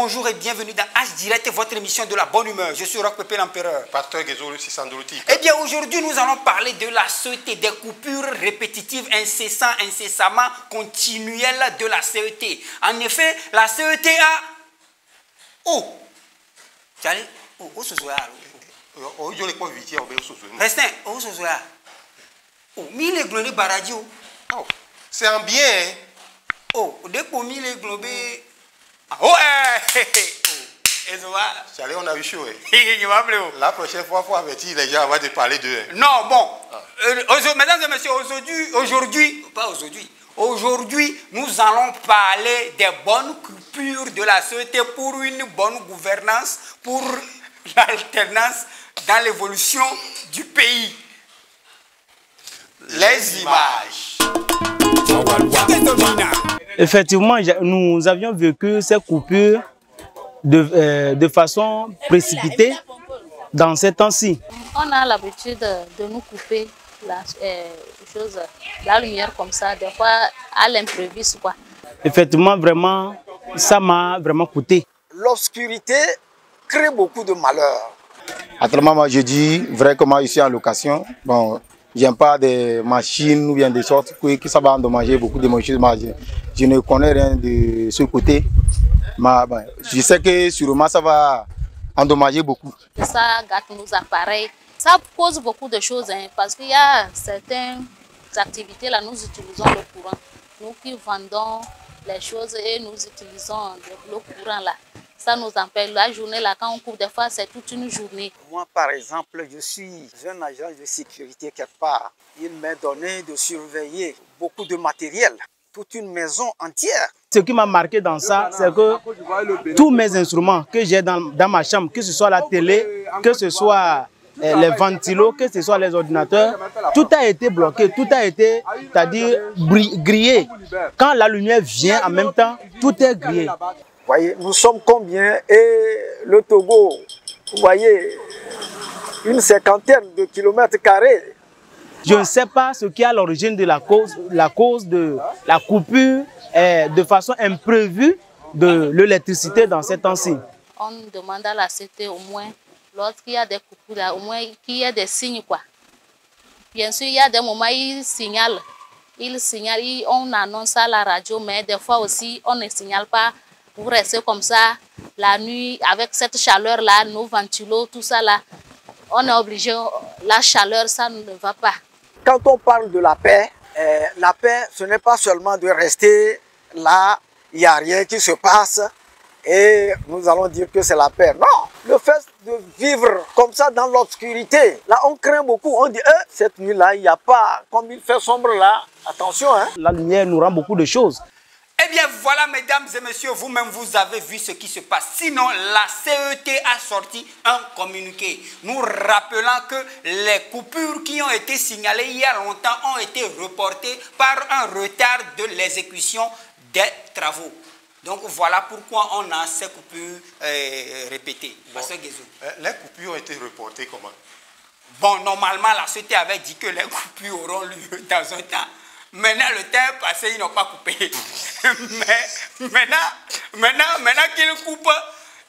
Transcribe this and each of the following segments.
bonjour et bienvenue dans H Direct, votre émission de la bonne humeur. Je suis Roch Pépé l'Empereur. Pasteur Gezolo Sisandoluti. Eh bien, aujourd'hui, nous allons parler de la CET, des coupures répétitives, incessamment continuelles de la CET. En effet, la CET a... Oh! Tu allais... Oh, ce soir. Oh, je l'ai pas vu, on va au soir. Restin, oh, ce soir. Oh, mille globés baradio. Oh, c'est un bien. Oh, dès qu'on mille globés... Oh, et ça va. Allez, on a eu chaud. La prochaine fois, il faut avertir les gens avant de parler d'eux. Non, bon. Mesdames et messieurs, aujourd'hui, nous allons parler des bonnes coupures de la société pour une bonne gouvernance, pour l'alternance dans l'évolution du pays. Les images. Effectivement, nous avions vécu ces coupures de façon précipitée dans ces temps-ci. On a l'habitude de nous couper la lumière comme ça, des fois à l'imprévu, quoi. Effectivement, vraiment, ça m'a vraiment coûté. L'obscurité crée beaucoup de malheur. Actuellement, moi, je dis vrai comment ici en location. Bon, j'aime pas des machines ou bien des sortes que ça va endommager beaucoup de machines. Je ne connais rien de ce côté. Mais ben, je sais que sûrement ça va endommager beaucoup. Ça gâte nos appareils. Ça cause beaucoup de choses hein, parce qu'il y a certaines activités là, nous utilisons le courant. Nous qui vendons les choses et nous utilisons le courant là. Ça nous empêche. La journée là, quand on coupe des fois, c'est toute une journée. Moi, par exemple, je suis un agent de sécurité quelque part. Il m'est donné de surveiller beaucoup de matériel, toute une maison entière. Ce qui m'a marqué dans ça, c'est que tous mes instruments que j'ai dans ma chambre, que ce soit la télé, que ce soit les ventilos, que ce soit les ordinateurs, tout a été bloqué, tout a été, c'est-à-dire grillé. Quand la lumière vient en même temps, tout est grillé. Vous voyez, nous sommes combien? Et le Togo, vous voyez, une cinquantaine de kilomètres carrés. Je ne sais pas ce qui est à l'origine de la cause de la coupure de façon imprévue de l'électricité dans ces temps-ci. On demande à la CT au moins, lorsqu'il y a des coupures, au moins qu'il y ait des signes, quoi. Bien sûr, il y a des moments où ils signalent, on annonce à la radio, mais des fois aussi, on ne signale pas. Vous restez comme ça, la nuit, avec cette chaleur-là, nos ventilos, tout ça là, on est obligé, la chaleur, ça ne va pas. Quand on parle de la paix, ce n'est pas seulement de rester là, il n'y a rien qui se passe et nous allons dire que c'est la paix. Non, le fait de vivre comme ça dans l'obscurité, là on craint beaucoup, on dit cette nuit-là, il n'y a pas, comme il fait sombre là, attention. Hein. La lumière nous rend beaucoup de choses. Eh bien voilà, mesdames et messieurs, vous-même vous avez vu ce qui se passe. Sinon, la CET a sorti un communiqué nous rappelant que les coupures qui ont été signalées il y a longtemps ont été reportées par un retard de l'exécution des travaux. Donc voilà pourquoi on a ces coupures répétées. Bon, les coupures ont été reportées comment? Bon, normalement, la CET avait dit que les coupures auront lieu dans un temps. Maintenant, le temps est passé, ils n'ont pas coupé. Mais maintenant qu'ils coupent,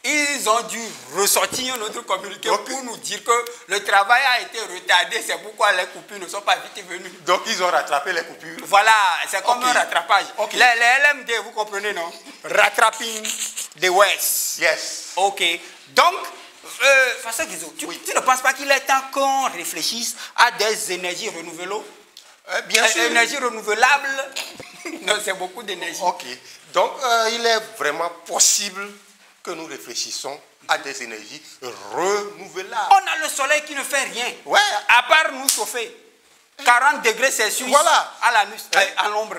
ils ont dû ressortir notre communiqué pour nous dire que le travail a été retardé. C'est pourquoi les coupures ne sont pas vite venues. Donc, ils ont rattrapé les coupures. Voilà, c'est comme un rattrapage. Les LMD, vous comprenez, non? Rattrapping the West. Yes. OK. Donc, tu ne penses pas qu'il est temps qu'on réfléchisse à des énergies renouvelables? Bien sûr. Énergie renouvelable, non, c'est beaucoup d'énergie. Ok. Donc, il est vraiment possible que nous réfléchissons à des énergies renouvelables. On a le soleil qui ne fait rien. Ouais. À part nous chauffer. 40 degrés Celsius à l'ombre.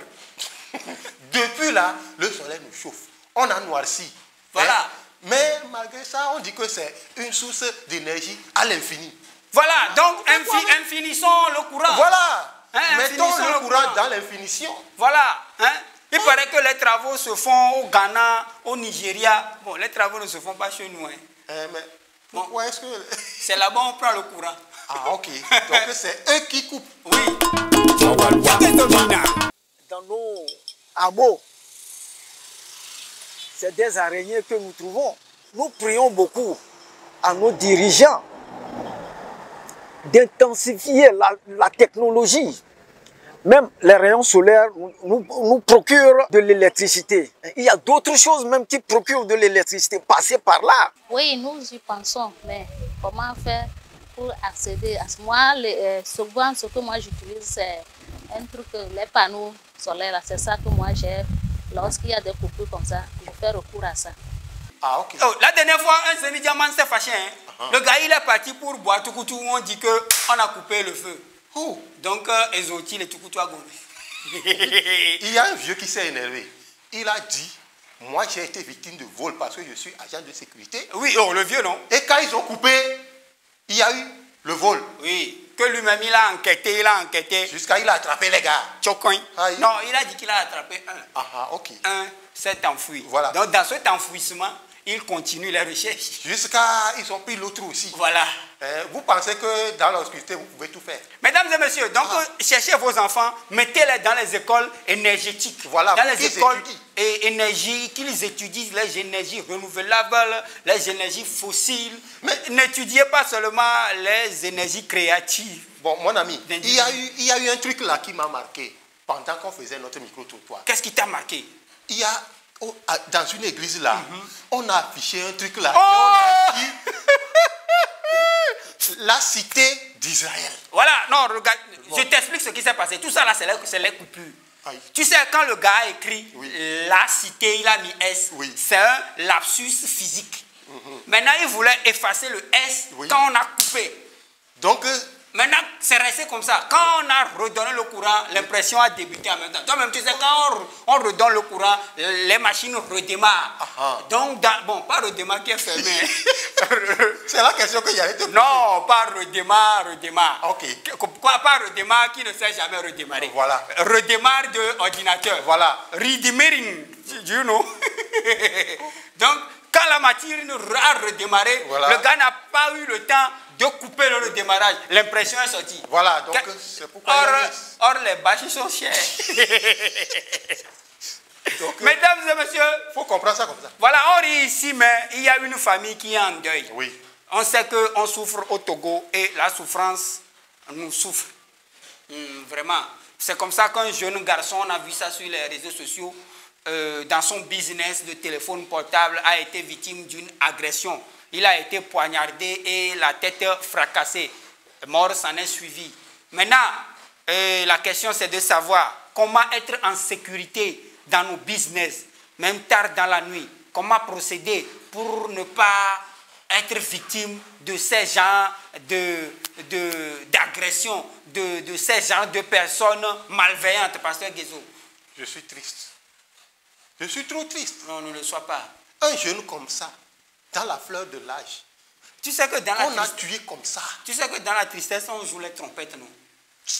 Depuis là, le soleil nous chauffe. On a noirci. Voilà. Hein? Mais malgré ça, on dit que c'est une source d'énergie à l'infini. Voilà. Donc, infinissons le courant. Voilà. Hein, mettons le courant dans l'infinition. Voilà. Hein? Il paraît que les travaux se font au Ghana, au Nigeria. Bon, les travaux ne se font pas chez nous. Hein. Mais pourquoi est-ce que... C'est là-bas on prend le courant. Ah, ok. Donc, c'est eux qui coupent. Oui. Dans nos hameaux, c'est des araignées que nous trouvons. Nous prions beaucoup à nos dirigeants d'intensifier la technologie. Même les rayons solaires nous procurent de l'électricité. Il y a d'autres choses même qui procurent de l'électricité. Passer par là. Oui, nous y pensons, mais comment faire pour accéder à ce moi, souvent, ce que moi j'utilise, c'est un truc, les panneaux solaires, c'est ça que moi j'ai. Lorsqu'il y a des coupures comme ça, je fais recours à ça. Ah, ok. Oh, la dernière fois, un semi-diamant s'est fâché. Hein. Le gars, il est parti pour boire tout couture. On dit qu'on a coupé le feu. Oh. Donc, Ezoti, le tout couture a gommé. Il y a un vieux qui s'est énervé. Il a dit, moi j'ai été victime de vol parce que je suis agent de sécurité. Oui, oh, le vieux, non? Et quand ils ont coupé, il y a eu le vol. Oui, que lui-même, il a enquêté. Jusqu'à il a attrapé les gars. Tchokoin. Non, il a dit qu'il a attrapé un. Ah, ok. Un s'est enfui. Voilà. Donc, dans cet enfouissement, il continue les recherches. Jusqu'à ils ont pris l'autre aussi. Voilà. Vous pensez que dans l'obscurité, vous pouvez tout faire? Mesdames et messieurs, donc cherchez vos enfants, mettez-les dans les écoles énergétiques. Voilà, dans les écoles énergie, qu'ils étudient les énergies renouvelables, les énergies fossiles. Mais n'étudiez pas seulement les énergies créatives. Bon, mon ami, il y a eu un truc là qui m'a marqué pendant qu'on faisait notre micro-trottoir. Qu'est-ce qui t'a marqué? Il y a, dans une église là, on a affiché un truc là. Oh! La cité d'Israël. Voilà, non, regarde, je t'explique ce qui s'est passé. Tout ça là, c'est les coupures. Aïe. Tu sais, quand le gars a écrit la cité, il a mis S, c'est un lapsus physique. Maintenant, il voulait effacer le S quand on a coupé. Donc, maintenant, c'est resté comme ça. Quand on a redonné le courant, l'impression a débuté en même temps. Toi-même, tu sais, quand on redonne le courant, les machines redémarrent. Donc, bon, pas redémarre qui est fermé. c'est la question que j'allais te poser. Non, pas redémarre. Ok. Quoi, pas redémarre qui ne sait jamais redémarrer. Voilà. Redémarre de ordinateur. Voilà. Redemaring, you know. Donc, quand la machine a redémarré, le gars n'a pas eu le temps de couper le redémarrage. L'impression est sortie. Voilà, donc c'est pourquoi... Or, les bâches sont chères. Donc, mesdames et messieurs, il faut comprendre ça comme ça. Voilà, or ici, mais il y a une famille qui est en deuil. Oui. On sait qu'on souffre au Togo et la souffrance nous souffre. Vraiment. C'est comme ça qu'un jeune garçon, on a vu ça sur les réseaux sociaux, dans son business de téléphone portable, a été victime d'une agression. Il a été poignardé et la tête fracassée. Mort s'en est suivi. Maintenant, la question c'est de savoir comment être en sécurité dans nos business, même tard dans la nuit. Comment procéder pour ne pas être victime de ces genres d'agression, de ces genres de personnes malveillantes, Pasteur Guézo. Je suis triste. Je suis trop triste. Non, ne le sois pas. Un jeune comme ça, dans la fleur de l'âge, tu sais que dans on a tué comme ça. Tu sais que dans la tristesse, on joue les trompettes, non?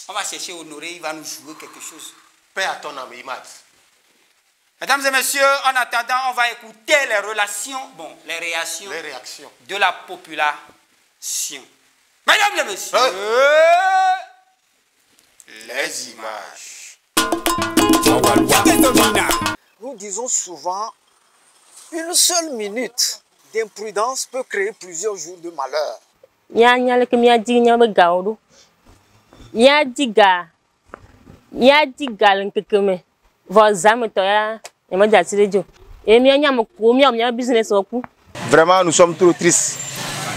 On va chercher Honoré, il va nous jouer quelque chose. Paix à ton âme, Imad. Mesdames et messieurs, en attendant, on va écouter les relations, les réactions de la population. Mesdames et messieurs, les images. Nous disons souvent, une seule minute d'imprudence peut créer plusieurs jours de malheur. Vraiment, nous sommes trop tristes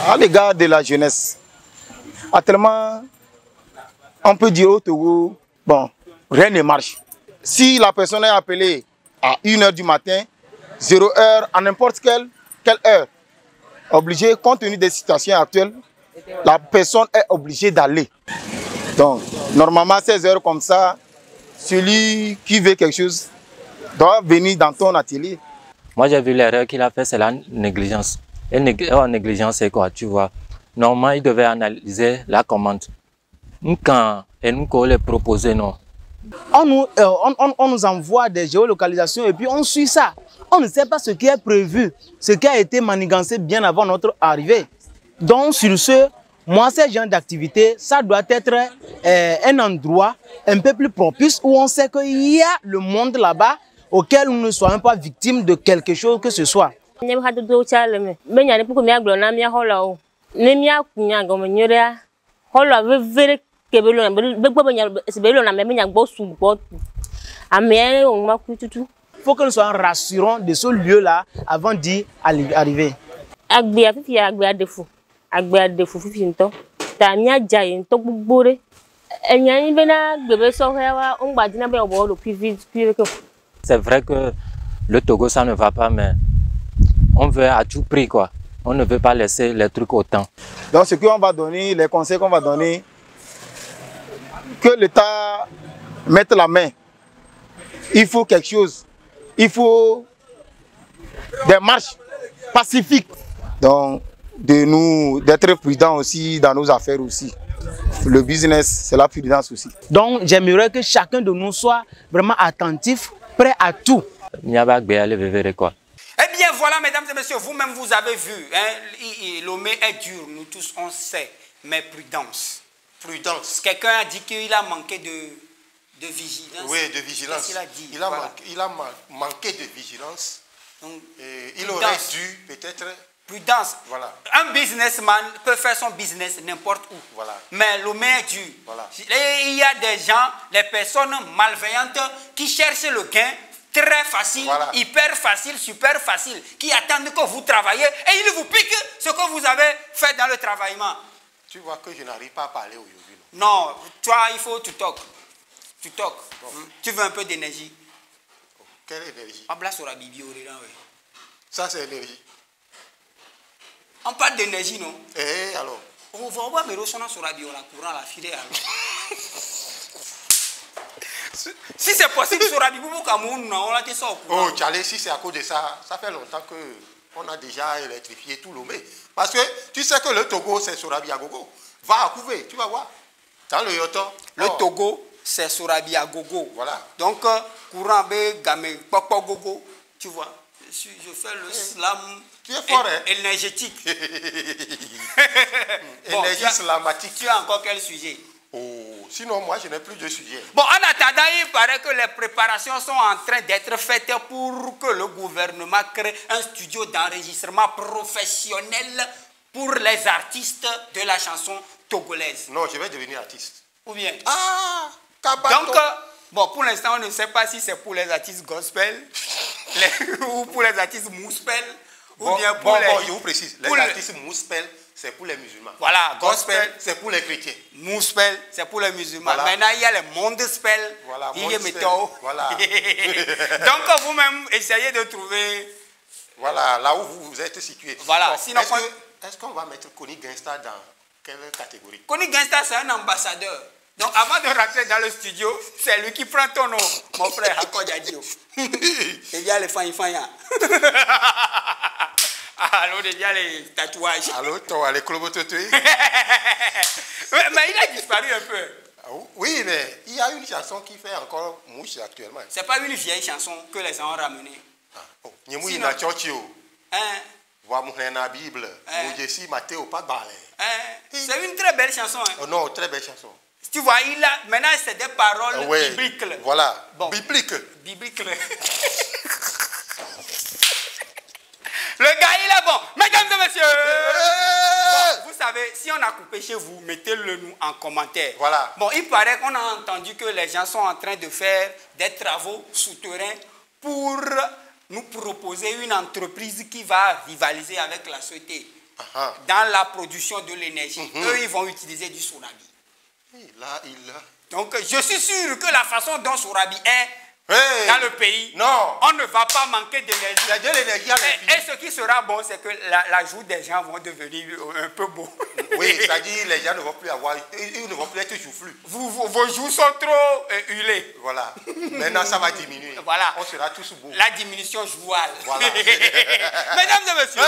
à l'égard de la jeunesse. Actuellement, on peut dire au Togo, bon, rien ne marche. Si la personne est appelée à 1h du matin, 0h, à n'importe quelle heure, obligé, compte tenu des situations actuelles, la personne est obligée d'aller. Donc, normalement, à 16 heures comme ça, celui qui veut quelque chose doit venir dans ton atelier. Moi, j'ai vu l'erreur qu'il a fait, c'est la négligence. Et négligence, c'est quoi, tu vois? Normalement, il devait analyser la commande. Quand nous les proposer, non. On nous envoie des géolocalisations et puis on suit ça. On ne sait pas ce qui est prévu, ce qui a été manigancé bien avant notre arrivée. Donc, sur ce, moi, ces genres d'activité, ça doit être un endroit un peu plus propice où on sait qu'il y a le monde là-bas, auquel nous ne soyons pas victimes de quelque chose que ce soit. Il faut que nous soyons rassurants de ce lieu-là avant d'y arriver. C'est vrai que le Togo, ça ne va pas, mais on veut à tout prix, quoi. On ne veut pas laisser les trucs autant. Donc ce qu'on va donner, les conseils qu'on va donner, que l'État mette la main. Il faut quelque chose. Il faut des marches pacifiques. Donc d'être prudents aussi dans nos affaires aussi. Le business, c'est la prudence aussi. Donc j'aimerais que chacun de nous soit vraiment attentif, prêt à tout. Eh bien voilà, mesdames et messieurs, vous-même vous avez vu, hein, Lomé est dur, nous tous on sait, mais prudence. Prudence. Quelqu'un a dit qu'il a manqué de vigilance. Oui, de vigilance. Qu'il a dit, il a manqué de vigilance. Donc, il aurait dû peut-être... Prudence. Voilà. Un businessman peut faire son business n'importe où. Voilà. Mais l'homme est dur. Voilà. Il y a des gens, des personnes malveillantes qui cherchent le gain très facile, voilà, hyper facile, super facile, qui attendent que vous travaillez et ils vous piquent ce que vous avez fait dans le travaillement. Tu vois que je n'arrive pas à parler aujourd'hui. Non, toi, il faut tu toques. Tu toques. Bon. Tu veux un peu d'énergie. Oh, quelle énergie? Ça, c'est énergie. On parle d'énergie, non? Eh, alors? On va voir mes ressources sur la bio, la courant, la filet. Si c'est possible, sur la bio, on l'a dit ça au courant. Oh, Tchalé, si c'est à cause de ça, ça fait longtemps qu'on a déjà électrifié tout Lomé. Parce que tu sais que le Togo, c'est Sorabi à Gogo. Va à Kouvé, tu vas voir. Dans le Yoto. Le Togo, c'est Sorabi à Gogo. Voilà. Donc, courant B, Gamé, Papa Gogo, tu vois. Je fais le slam énergétique. Bon, énergie slamatique. Tu as encore quel sujet? Oh, sinon, moi, je n'ai plus de sujet. Bon, en attendant, il paraît que les préparations sont en train d'être faites pour que le gouvernement crée un studio d'enregistrement professionnel pour les artistes de la chanson togolaise. Non, je vais devenir artiste. Ou bien? Ah, donc, bon, pour l'instant, on ne sait pas si c'est pour les artistes gospel ou pour les artistes mouspel. Ou bien pour les... je vous précise, les artistes mouspel, c'est pour les musulmans. Voilà, gospel, c'est pour les chrétiens. Mouspel, c'est pour les musulmans. Voilà. Maintenant, il y a les mondespel. Voilà, voilà. Donc, vous-même, essayez de trouver... Voilà, là où vous êtes situé. Voilà. Bon, sinon, est-ce qu'on va mettre Kony Gangsta dans quelle catégorie? Kony Gangsta, c'est un ambassadeur. Donc, avant de rentrer dans le studio, c'est lui qui prend ton nom, mon frère Hakodjadio. Et bien les fanya. Alors, il y a les tatouages. Alors, toi, les clobototoui. Mais il a disparu un peu. Oui, mais il y a une chanson qui fait encore mouche actuellement. C'est pas une vieille chanson que les gens ont ramenée. Sinon, la Bible. C'est une très belle chanson. Hein. Oh non, très belle chanson. Tu vois, maintenant c'est des paroles bibliques. Voilà, bon. biblique. Le gars, il est bon. Mesdames et messieurs, bon, vous savez, si on a coupé chez vous, mettez-le nous en commentaire. Voilà. Bon, il paraît qu'on a entendu que les gens sont en train de faire des travaux souterrains pour nous proposer une entreprise qui va rivaliser avec la société dans la production de l'énergie. Eux, ils vont utiliser du Sorabi. Donc, je suis sûr que la façon dont Sorabi est dans le pays, on ne va pas manquer d'énergie. Il y a de l'énergie à l'infini. Et ce qui sera bon, c'est que la joue des gens vont devenir un peu beau. Oui, c'est-à-dire les gens ne vont plus avoir, ils ne vont plus être joufflus. Vos joues sont trop huilées. Voilà. Maintenant, ça va diminuer. Voilà. On sera tous beaux. La diminution jouale. Voilà. Mesdames et messieurs,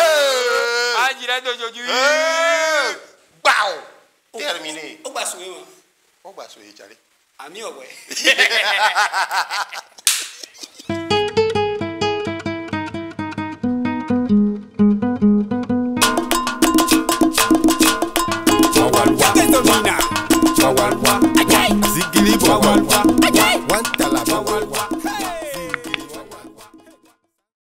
à direct d'aujourd'hui. Terminé. On va souhaiter. On va souhaiter, Charlie. Ami, ouais. Zigili